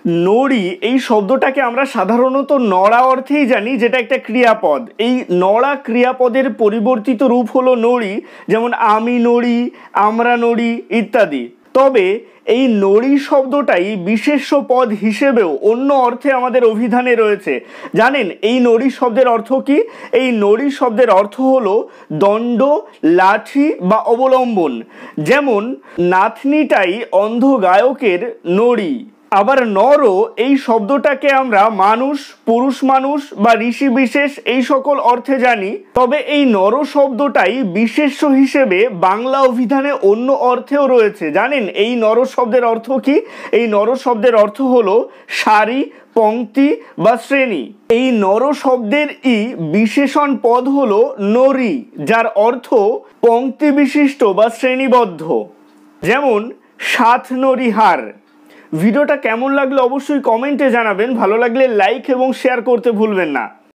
নড়ি এই শব্দটাকে আমরা সাধারণত নড়া অর্থেই জানি, যেটা একটা ক্রিয়াপদ। এই নড়া ক্রিয়াপদের পরিবর্তিত রূপ হলো নড়ি, যেমন আমি নড়ি, আমরা নড়ি ইত্যাদি। তবে এই নড়ি শব্দটাই বিশেষ্য পদ হিসেবেও অন্য অর্থে আমাদের অভিধানে রয়েছে। জানেন এই নড়ি শব্দের অর্থ কি? এই নড়ি শব্দের অর্থ হলো দণ্ড, লাঠি বা অবলম্বন। যেমন নাতনিটাই অন্ধ গায়কের নড়ি। আবার নর এই শব্দটাকে আমরা মানুষ, পুরুষ মানুষ বা ঋষি বিশেষ এই সকল অর্থে জানি। তবে এই নর শব্দটাই বিশেষ্য হিসেবে বাংলা অভিধানে অন্য অর্থেও রয়েছে। জানেন এই নর শব্দের অর্থ কি? এই নর শব্দের অর্থ হলো সারি, পংক্তি বা শ্রেণী। এই নর শব্দের বিশেষণ পদ হলো নরি, যার অর্থ পংক্তি বিশিষ্ট বা শ্রেণীবদ্ধ। যেমন সাত নরি হার। ভিডিওটা কেমন লাগলো অবশ্যই কমেন্টে জানাবেন। ভালো লাগলে লাইক এবং শেয়ার করতে ভুলবেন না।